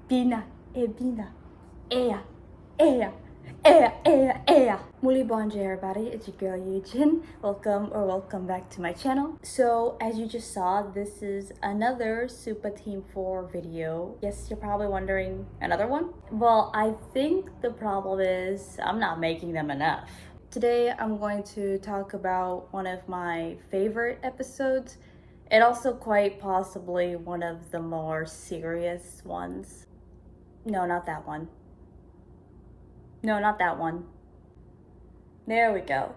Bina, Bina, Ea, Ea, Ea, Ea, Ea. Muli bonjour everybody, it's your girl Yujin. Welcome back to my channel. So as you just saw, this is another SUPA Team 4 video. Yes, you're probably wondering, another one? Well, I think the problem is I'm not making them enough. Today I'm going to talk about one of my favorite episodes and also quite possibly one of the more serious ones. No, not that one. No, not that one. There we go.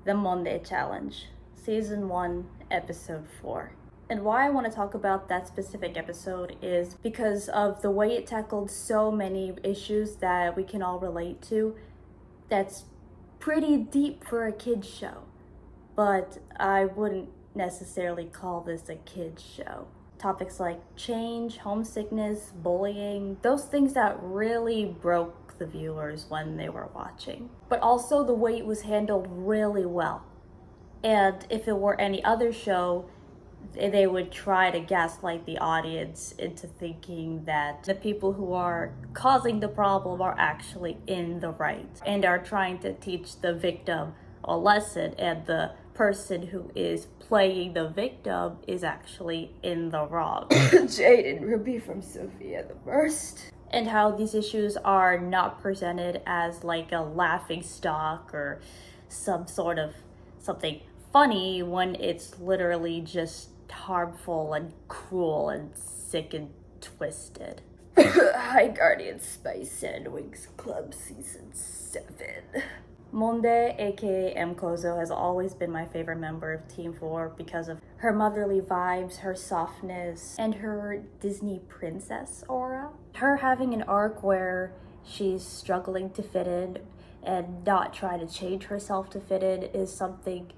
The Monde Challenge, Season 1, Episode 4. And why I want to talk about that specific episode is because of the way it tackled so many issues that we can all relate to. That's pretty deep for a kid's show, but I wouldn't necessarily call this a kid's show. Topics like change, homesickness, bullying, those things that really broke the viewers when they were watching. But also the way it was handled really well. And if it were any other show, they would try to gaslight the audience into thinking that the people who are causing the problem are actually in the right and are trying to teach the victim a lesson, and the person who is playing the victim is actually in the wrong. Jade and Ruby from Sophia the First. And how these issues are not presented as like a laughing stock or some sort of something funny when it's literally just harmful and cruel and sick and twisted. Hi Guardian Spice and Wings Club Season 7. Monde, aka M. Kozo, has always been my favorite member of Team 4 because of her motherly vibes, her softness, and her Disney princess aura. Her having an arc where she's struggling to fit in and not trying to change herself to fit in is something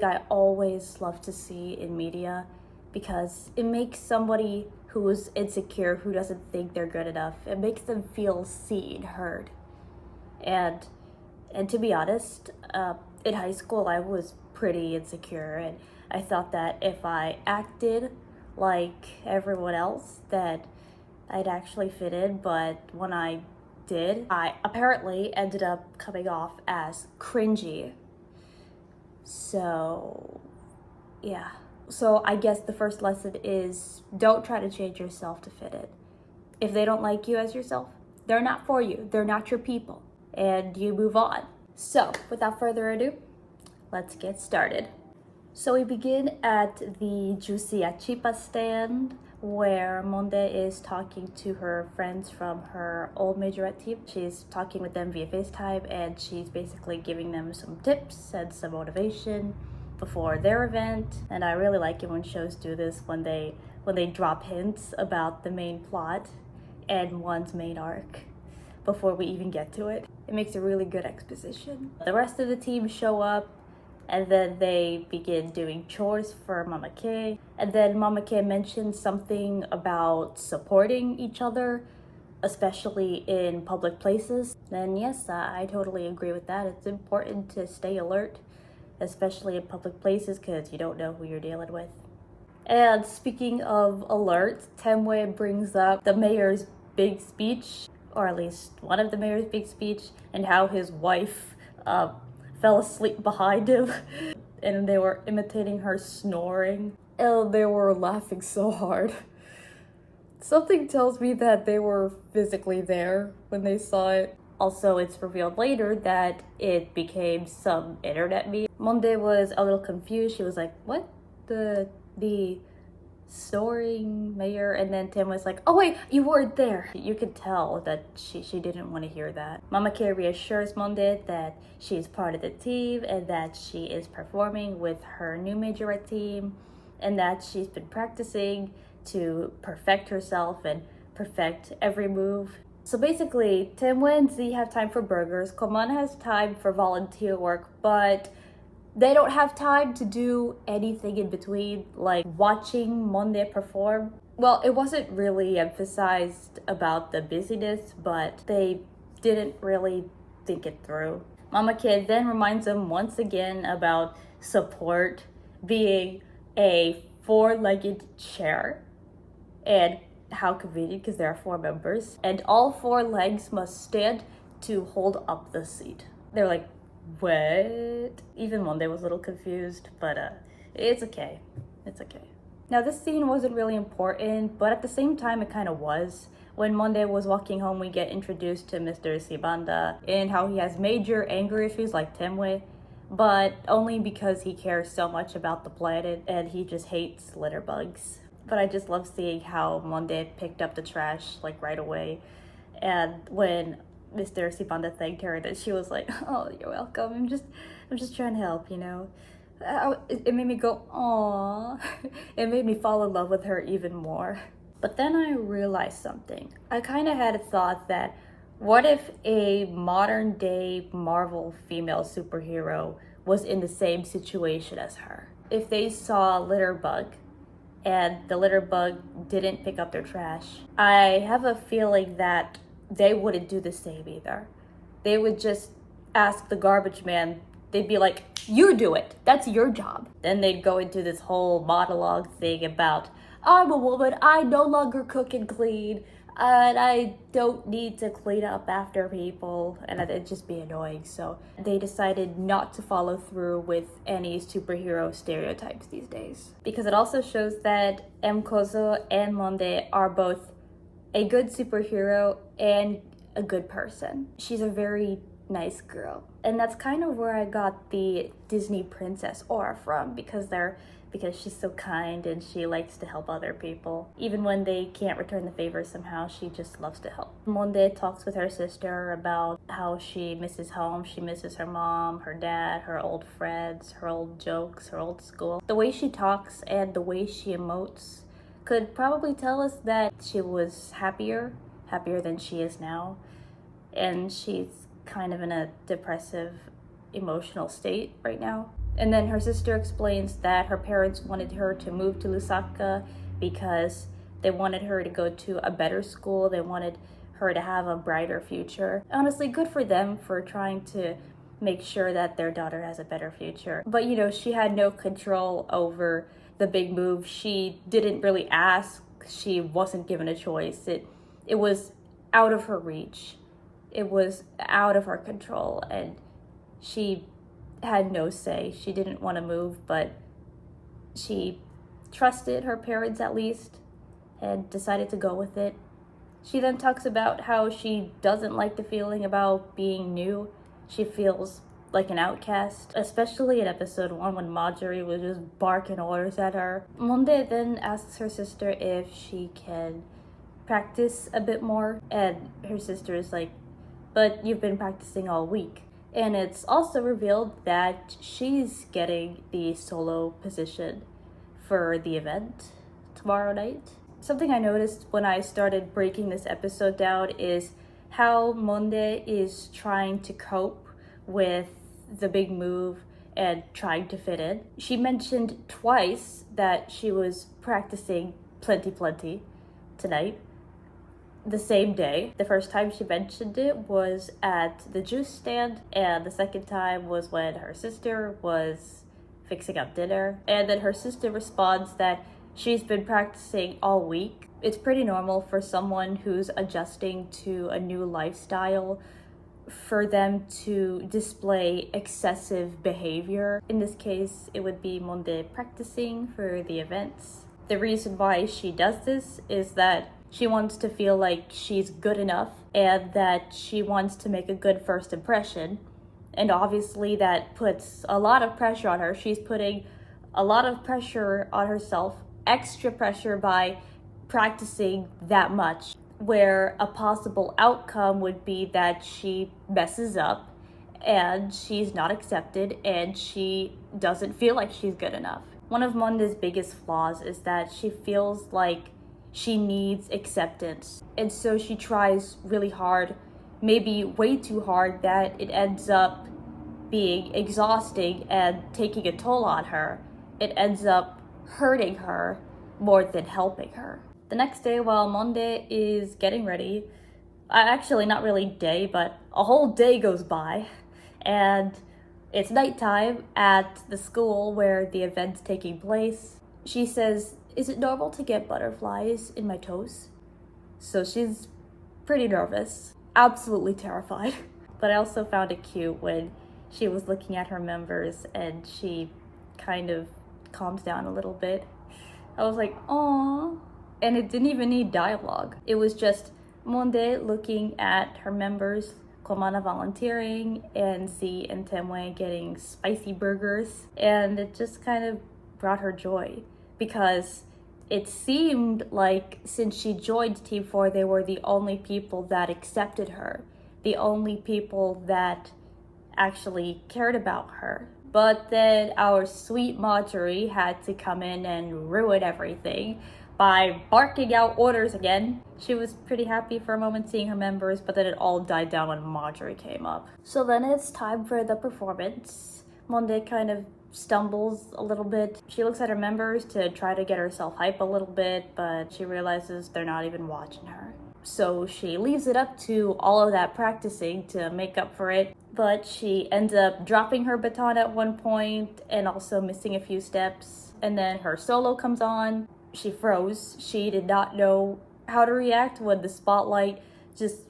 I always love to see in media, because it makes somebody who is insecure, who doesn't think they're good enough, it makes them feel seen, heard. And to be honest, in high school I was pretty insecure, and I thought that if I acted like everyone else that I'd actually fit in, but when I did, I apparently ended up coming off as cringy. So yeah. So I guess the first lesson is don't try to change yourself to fit in. If they don't like you as yourself, they're not for you. They're not your people. And you move on. So without further ado, let's get started. So we begin at the Juicy Achipa stand where Monde is talking to her friends from her old majorette team. She's talking with them via FaceTime, and she's basically giving them some tips and some motivation before their event. And I really like it when shows do this, when they drop hints about the main plot and one's main arc before we even get to it. It makes a really good exposition. The rest of the team show up, and then they begin doing chores for Mama K. And then Mama K mentions something about supporting each other, especially in public places. And yes, I totally agree with that. It's important to stay alert, especially in public places, because you don't know who you're dealing with. And speaking of alert, Temwe brings up the mayor's big speech, or at least one of the mayor's big speech, and how his wife fell asleep behind him and they were imitating her snoring, and they were laughing so hard. Something tells me that they were physically there when they saw it. Also, it's revealed later that it became some internet meme. Monde was a little confused. She was like, what? The snoring mayor? And then Tim was like, oh wait, you weren't there. You could tell that she didn't want to hear that. Mama K reassures Monde that she is part of the team and that she is performing with her new majorette team and that she's been practicing to perfect herself and perfect every move. So basically, Timwe and Z have time for burgers, Koman has time for volunteer work, but they don't have time to do anything in between, like watching Monde perform. Well, it wasn't really emphasized about the busyness, but they didn't really think it through. Mama Kid then reminds them once again about support being a four-legged chair and how convenient, because there are 4 members, and all 4 legs must stand to hold up the seat. They're like, what? Even Monde was a little confused, but it's okay. It's okay. Now, this scene wasn't really important, but at the same time, it kind of was. When Monde was walking home, we get introduced to Mr. Sibanda and how he has major anger issues like Temwe, but only because he cares so much about the planet and he just hates litter bugs. But I just love seeing how Monde picked up the trash like right away, and when Mr. Sibanda thanked her, that she was like, "Oh, you're welcome. I'm just trying to help, you know." It made me go, "Aww." It made me fall in love with her even more. But then I realized something. I kind of had a thought that, what if a modern day Marvel female superhero was in the same situation as her? If they saw a litter bug and the litter bug didn't pick up their trash, I have a feeling that they wouldn't do the same either. They would just ask the garbage man. They'd be like, "You do it. That's your job." Then they'd go into this whole monologue thing about, "I'm a woman. I no longer cook and clean. And I don't need to clean up after people," and it'd just be annoying. So they decided not to follow through with any superhero stereotypes these days. Because it also shows that Kozo and Monde are both a good superhero and a good person. She's a very nice girl. And that's kind of where I got the Disney princess aura from, because she's so kind and she likes to help other people. Even when they can't return the favor somehow, she just loves to help. Monde talks with her sister about how she misses home, she misses her mom, her dad, her old friends, her old jokes, her old school. The way she talks and the way she emotes could probably tell us that she was happier than she is now. And she's kind of in a depressive, emotional state right now. And then her sister explains that her parents wanted her to move to Lusaka because they wanted her to go to a better school. They wanted her to have a brighter future. Honestly, good for them for trying to make sure that their daughter has a better future. But you know, she had no control over the big move. She didn't really ask. She wasn't given a choice. It was out of her reach. It was out of her control, and she had no say. She didn't want to move, but she trusted her parents at least and decided to go with it. She then talks about how she doesn't like the feeling about being new. She feels like an outcast, especially in episode 1 when Marjorie was just barking orders at her. Monde then asks her sister if she can practice a bit more, and her sister is like, "But you've been practicing all week." And it's also revealed that she's getting the solo position for the event tomorrow night. Something I noticed when I started breaking this episode down is how Monde is trying to cope with the big move and trying to fit in. She mentioned twice that she was practicing plenty tonight, the same day. The first time she mentioned it was at the juice stand, and the second time was when her sister was fixing up dinner. And then her sister responds that she's been practicing all week. It's pretty normal for someone who's adjusting to a new lifestyle for them to display excessive behavior. In this case, it would be Monde practicing for the events. The reason why she does this is that she wants to feel like she's good enough and that she wants to make a good first impression. And obviously that puts a lot of pressure on her. She's putting a lot of pressure on herself, extra pressure by practicing that much, where a possible outcome would be that she messes up and she's not accepted and she doesn't feel like she's good enough. One of Monde's biggest flaws is that she feels like she needs acceptance, and so she tries really hard, maybe way too hard, that it ends up being exhausting and taking a toll on her. It ends up hurting her more than helping her. The next day, while Monde is getting ready, actually not really day, but a whole day goes by, and it's nighttime at the school where the event's taking place. She says, "Is it normal to get butterflies in my toes?" So she's pretty nervous, absolutely terrified. But I also found it cute when she was looking at her members and she kind of calms down a little bit. I was like, "Aww." And it didn't even need dialogue. It was just Monde looking at her members, Komana volunteering, and Z and Temwe getting spicy burgers. And it just kind of brought her joy because it seemed like since she joined Team 4, they were the only people that accepted her, the only people that actually cared about her. But then our sweet Marjorie had to come in and ruin everything by barking out orders again. She was pretty happy for a moment seeing her members, but then it all died down when Marjorie came up. So then it's time for the performance. Monde kind of stumbles a little bit. She looks at her members to try to get herself hype a little bit, but she realizes they're not even watching her. So she leaves it up to all of that practicing to make up for it, but she ends up dropping her baton at one point and also missing a few steps. And then her solo comes on. She froze. She did not know how to react when the spotlight just,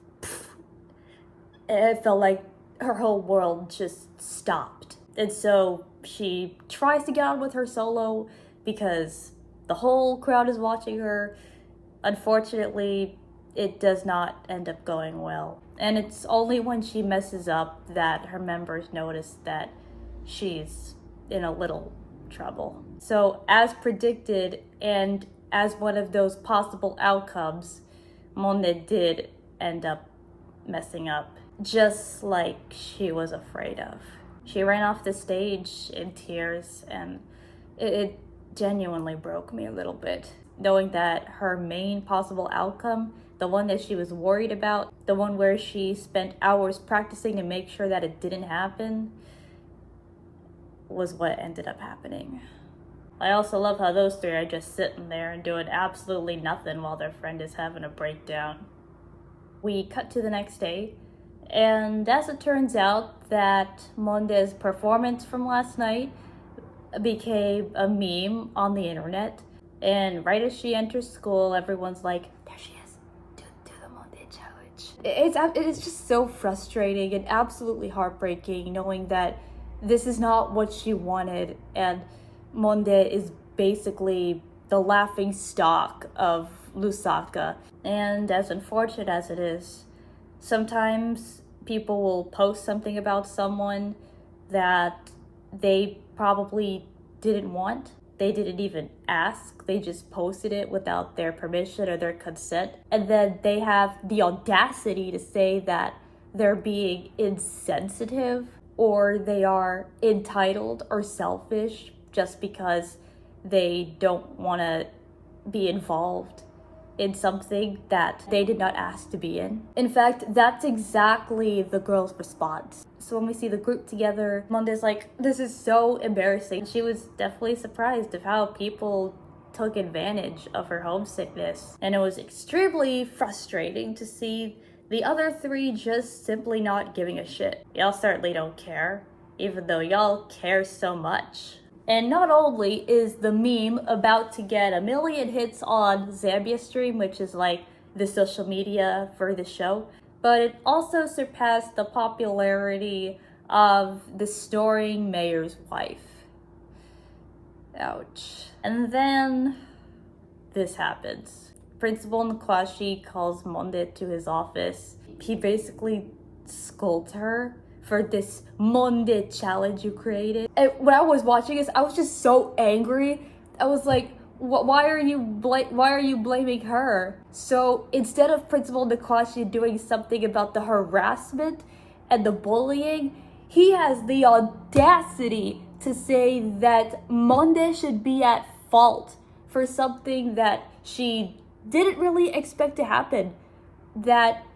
it felt like her whole world just stopped. And so she tries to get on with her solo because the whole crowd is watching her. Unfortunately, it does not end up going well. And it's only when she messes up that her members notice that she's in a little trouble. So as predicted, and as one of those possible outcomes, Monde did end up messing up, just like she was afraid of. She ran off the stage in tears, and it genuinely broke me a little bit, knowing that her main possible outcome, the one that she was worried about, the one where she spent hours practicing to make sure that it didn't happen, was what ended up happening. I also love how those three are just sitting there and doing absolutely nothing while their friend is having a breakdown. We cut to the next day, and as it turns out that Monde's performance from last night became a meme on the internet. And right as she enters school, everyone's like, there she is, do the Monde challenge. It is just so frustrating and absolutely heartbreaking knowing that this is not what she wanted, and Monde is basically the laughing stock of Lusaka. And as unfortunate as it is, sometimes people will post something about someone that they probably didn't want. They didn't even ask. They just posted it without their permission or their consent. And then they have the audacity to say that they're being insensitive or they are entitled or selfish just because they don't want to be involved in something that they did not ask to be in. In fact, that's exactly the girl's response. So when we see the group together, Monde's like, this is so embarrassing. She was definitely surprised of how people took advantage of her homesickness. And it was extremely frustrating to see the other three just simply not giving a shit. Y'all certainly don't care, even though y'all care so much. And not only is the meme about to get 1 million hits on Zambia Stream, which is like the social media for the show, but it also surpassed the popularity of the snoring mayor's wife. Ouch. And then this happens. Principal Nkwashi calls Monde to his office. He basically scolds her for this Monde challenge you created. And when I was watching this, I was just so angry. I was like, why are you blaming her? So instead of Principal Nkwashi doing something about the harassment and the bullying, he has the audacity to say that Monde should be at fault for something that she didn't really expect to happen, that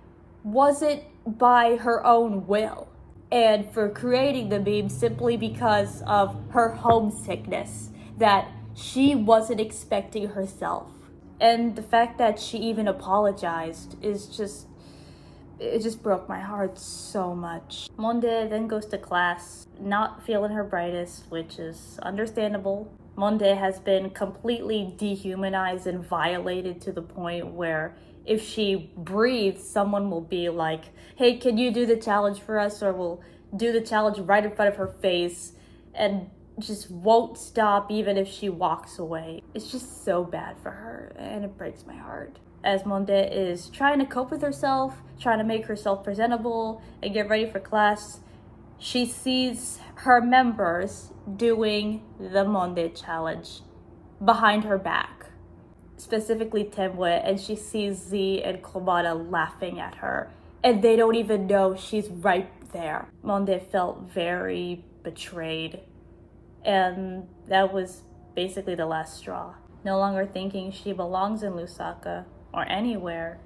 wasn't by her own will, and for creating the meme simply because of her homesickness that she wasn't expecting herself. And the fact that she even apologized it just broke my heart so much. Monde then goes to class, not feeling her brightest, which is understandable. Monde has been completely dehumanized and violated to the point where if she breathes, someone will be like, hey, can you do the challenge for us? Or we'll do the challenge right in front of her face and just won't stop even if she walks away. It's just so bad for her and it breaks my heart. As Monde is trying to cope with herself, trying to make herself presentable and get ready for class, she sees her members doing the Monde challenge behind her back, specifically tee-hee, and she sees Z and Komana laughing at her, and they don't even know she's right there. Monde felt very betrayed, and that was basically the last straw. No longer thinking she belongs in Lusaka or anywhere,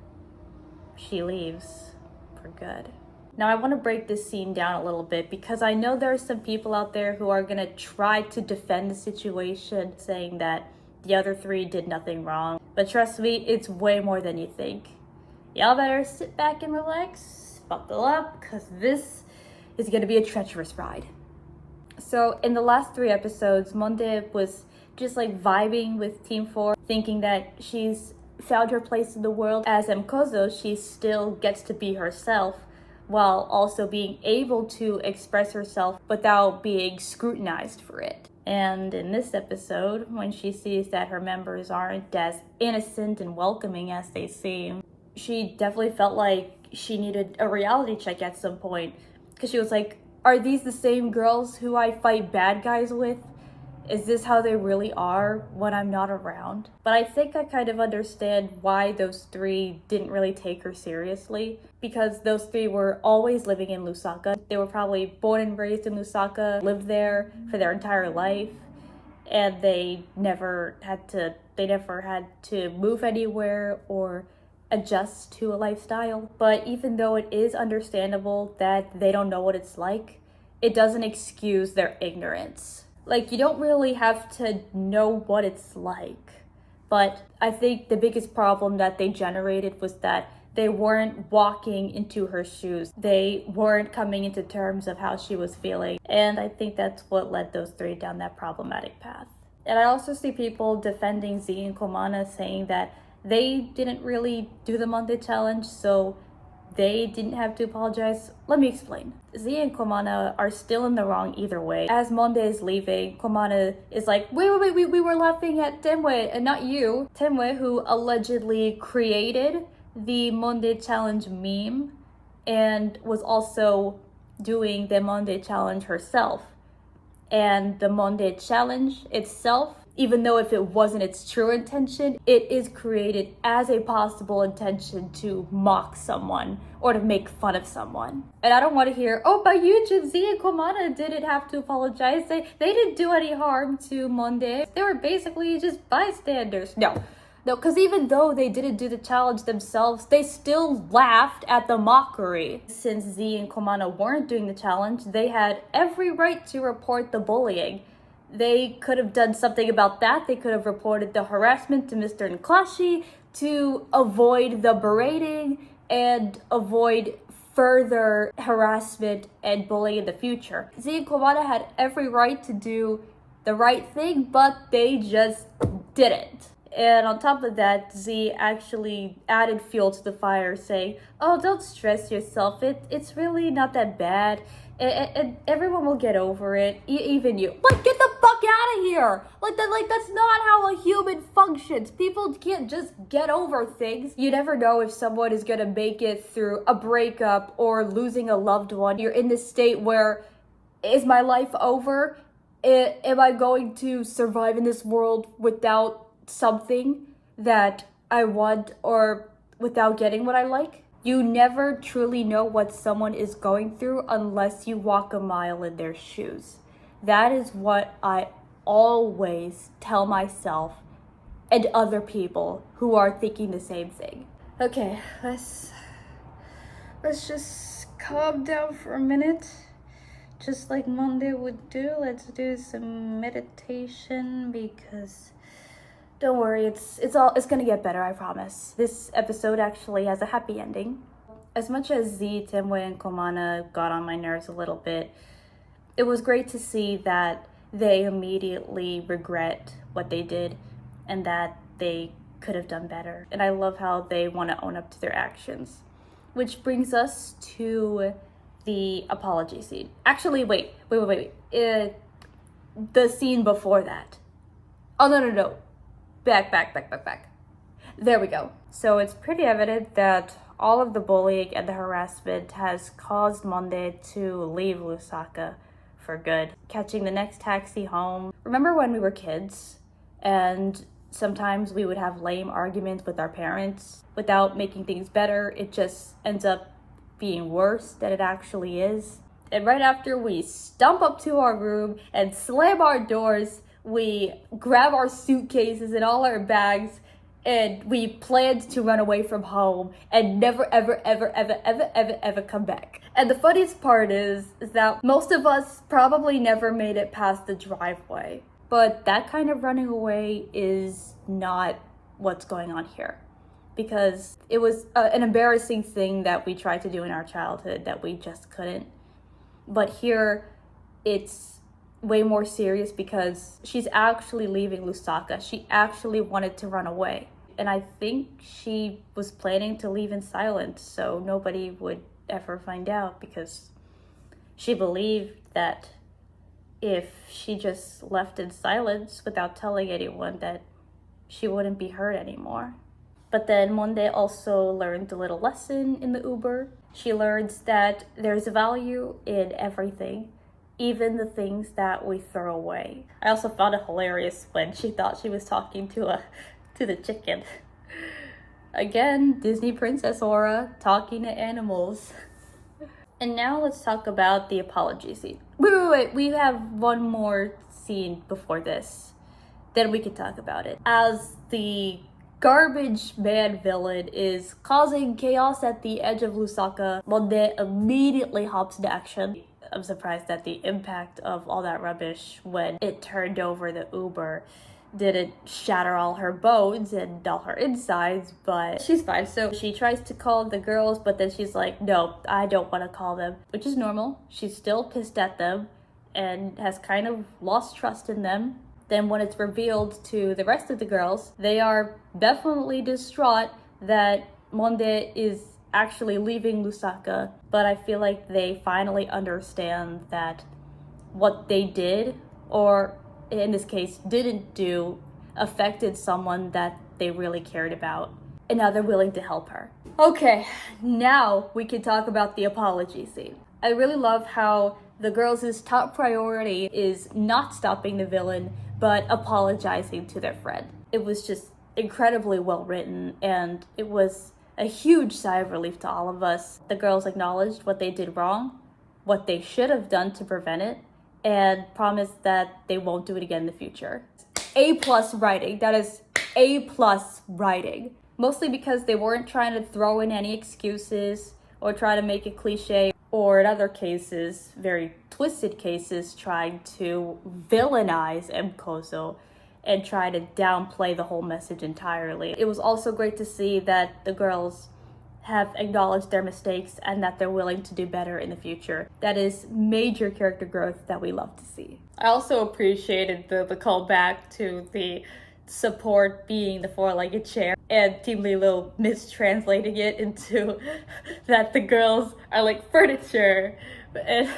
she leaves for good. Now I want to break this scene down a little bit because I know there are some people out there who are going to try to defend the situation, saying that the other three did nothing wrong. But trust me, it's way more than you think. Y'all better sit back and relax, buckle up, because this is going to be a treacherous ride. So in the last 3 episodes, Monde was just like vibing with Team 4, thinking that she's found her place in the world. As Mkozo, she still gets to be herself, while also being able to express herself without being scrutinized for it. And in this episode, when she sees that her members aren't as innocent and welcoming as they seem, she definitely felt like she needed a reality check at some point. Because she was like, are these the same girls who I fight bad guys with? Is this how they really are when I'm not around? But I think I kind of understand why those 3 didn't really take her seriously, because those 3 were always living in Lusaka. They were probably born and raised in Lusaka, lived there for their entire life, and they never had to move anywhere or adjust to a lifestyle. But even though it is understandable that they don't know what it's like, it doesn't excuse their ignorance. Like, you don't really have to know what it's like. But I think the biggest problem that they generated was that they weren't walking into her shoes. They weren't coming into terms of how she was feeling. And I think that's what led those 3 down that problematic path. And I also see people defending Z and Komana, saying that they didn't really do the Monde challenge, so they didn't have to apologize. Let me explain. Z and Komana are still in the wrong either way. As Monde is leaving, Komana is like, wait, we were laughing at tee-hee and not you. Tee-hee, who allegedly created the Monde challenge meme and was also doing the Monde challenge herself. And the Monde challenge itself, even though if it wasn't its true intention, it is created as a possible intention to mock someone or to make fun of someone. And I don't want to hear, oh, by YouTube, Z and Komana didn't have to apologize. They didn't do any harm to Monde. They were basically just bystanders. No, because even though they didn't do the challenge themselves, they still laughed at the mockery. Since Z and Komana weren't doing the challenge, they had every right to report the bullying. They could have done something about that. They could have reported the harassment to Mr. Nklashi to avoid the berating and avoid further harassment and bullying in the future. Z and Komana had every right to do the right thing, but they just didn't. And on top of that, Z actually added fuel to the fire, saying, oh, don't stress yourself. It's really not that bad. And everyone will get over it, even you. Like, get the fuck out of here! Like that's not how a human functions. People can't just get over things. You never know if someone is gonna make it through a breakup or losing a loved one. You're in this state where, is my life over? Am I going to survive in this world without something that I want or without getting what I like? You never truly know what someone is going through unless you walk a mile in their shoes. That is what I always tell myself and other people who are thinking the same thing. Okay, let's just calm down for a minute. Just like Monde would do, let's do some meditation, because don't worry, it's gonna get better, I promise. This episode actually has a happy ending. As much as Z, tee-hee, and Komana got on my nerves a little bit, it was great to see that they immediately regret what they did and that they could have done better. And I love how they want to own up to their actions. Which brings us to the apology scene. Actually, wait. The scene before that. Oh, no. Back. There we go. So it's pretty evident that all of the bullying and the harassment has caused Monde to leave Lusaka for good, catching the next taxi home. Remember when we were kids and sometimes we would have lame arguments with our parents without making things better? It just ends up being worse than it actually is. And right after we stomp up to our room and slam our doors, we grab our suitcases and all our bags and we planned to run away from home and never ever come back. And the funniest part is that most of us probably never made it past the driveway. But that kind of running away is not what's going on here. Because it was an embarrassing thing that we tried to do in our childhood that we just couldn't. But here, it's way more serious because she's actually leaving Lusaka. She actually wanted to run away. And I think she was planning to leave in silence so nobody would ever find out, because she believed that if she just left in silence without telling anyone, that she wouldn't be hurt anymore. But then Monde also learned a little lesson in the Uber. She learns that there's value in everything, even the things that we throw away. I also found it hilarious when she thought she was talking to the chicken. Again, Disney Princess aura, talking to animals. And now let's talk about the apology scene. Wait, we have one more scene before this. Then we can talk about it. As the garbage man villain is causing chaos at the edge of Lusaka, Monde immediately hops into action. I'm surprised that the impact of all that rubbish when it turned over the Uber didn't shatter all her bones and all her insides, but she's fine. So she tries to call the girls, but then she's like, no, I don't want to call them, which is normal. She's still pissed at them and has kind of lost trust in them. Then when it's revealed to the rest of the girls, they are definitely distraught that Monde is actually leaving Lusaka, but I feel like they finally understand that what they did, or in this case didn't do, affected someone that they really cared about, and now they're willing to help her. Okay, now we can talk about the apology scene. I really love how the girls' top priority is not stopping the villain, but apologizing to their friend. It was just incredibly well written, and it was a huge sigh of relief to all of us. The girls acknowledged what they did wrong, what they should have done to prevent it, and promised that they won't do it again in the future. A+ writing. That is A+ writing. Mostly because they weren't trying to throw in any excuses or try to make it cliche, or in other cases, very twisted cases, trying to villainize Kozo and try to downplay the whole message entirely. It was also great to see that the girls have acknowledged their mistakes and that they're willing to do better in the future. That is major character growth that we love to see. I also appreciated the callback to the support being the four-legged chair and Team Lilo mistranslating it into that the girls are like furniture. And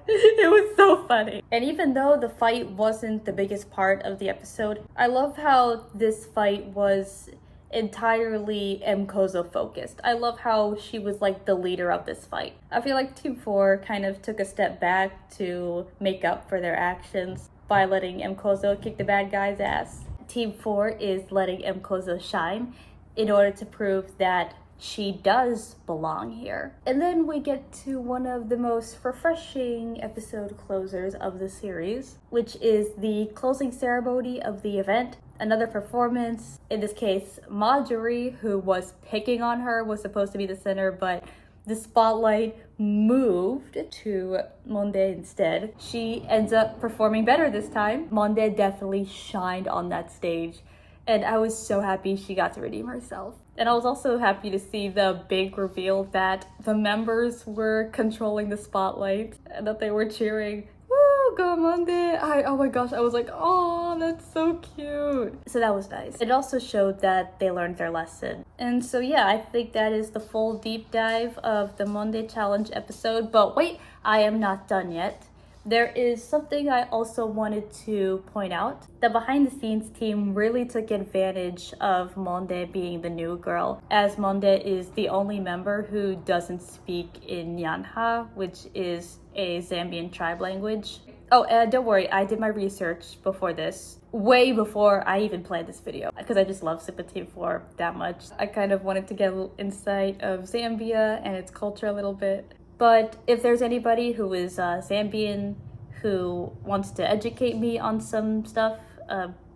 it was so funny. And even though the fight wasn't the biggest part of the episode, I love how this fight was entirely Kozo focused. I love how she was like the leader of this fight. I feel like Team 4 kind of took a step back to make up for their actions by letting Kozo kick the bad guy's ass. Team 4 is letting Kozo shine in order to prove that she does belong here. And then we get to one of the most refreshing episode closers of the series, which is the closing ceremony of the event. Another performance. In this case, Marjorie, who was picking on her, was supposed to be the center, but the spotlight moved to Monde instead. She ends up performing better this time. Monde definitely shined on that stage, and I was so happy she got to redeem herself. And I was also happy to see the big reveal that the members were controlling the spotlight and that they were cheering, "Woo, welcome, Monde. Oh my gosh, I was like, oh, that's so cute. So that was nice. It also showed that they learned their lesson. And so yeah, I think that is the full deep dive of the Monde challenge episode. But wait, I am not done yet. There is something I also wanted to point out. The behind the scenes team really took advantage of Monde being the new girl, as Monde is the only member who doesn't speak in Nyanha, which is a Zambian tribe language. Oh, and don't worry, I did my research before this, way before I even planned this video, because I just love SUPA Team 4 that much. I kind of wanted to get a little insight of Zambia and its culture a little bit. But if there's anybody who is Zambian who wants to educate me on some stuff,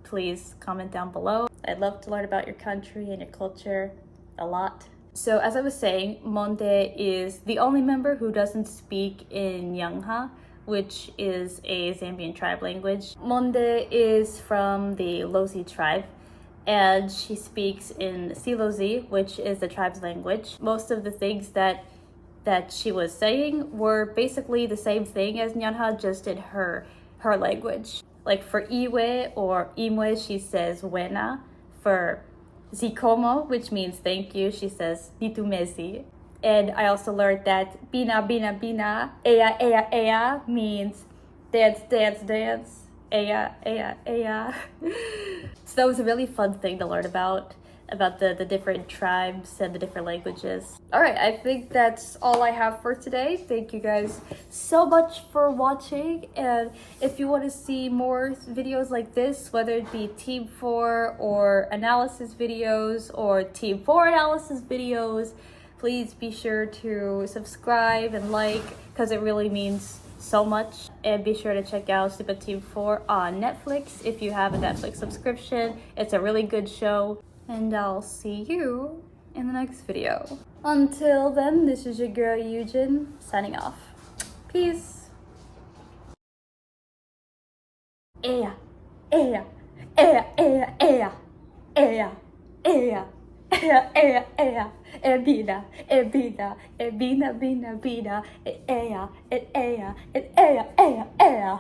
please comment down below. I'd love to learn about your country and your culture a lot. So as I was saying, Monde is the only member who doesn't speak in Nyangha, which is a Zambian tribe language. Monde is from the Lozi tribe, and she speaks in Silozi, which is the tribe's language. Most of the things that she was saying were basically the same thing as Nyanha, just in her language. Like for Iwe or Imwe, she says wena. For Zikomo, which means thank you, she says nitumezi. And I also learned that bina bina bina, eya eya eya means dance dance dance, eya eya eya. So that was a really fun thing to learn about the different tribes and the different languages. All right, I think that's all I have for today. Thank you guys so much for watching. And if you want to see more videos like this, whether it be Team 4 or analysis videos or Team 4 analysis videos, please be sure to subscribe and like, because it really means so much. And be sure to check out SUPA Team 4 on Netflix if you have a Netflix subscription. It's a really good show. And I'll see you in the next video. Until then, this is your girl Eugen signing off. Peace. Eya, eya, eya, eya, eya, eya, eya, eya, eya, eya, ebina, ebina, ebina, bina, bina, eya, eya, eya, eya, eya.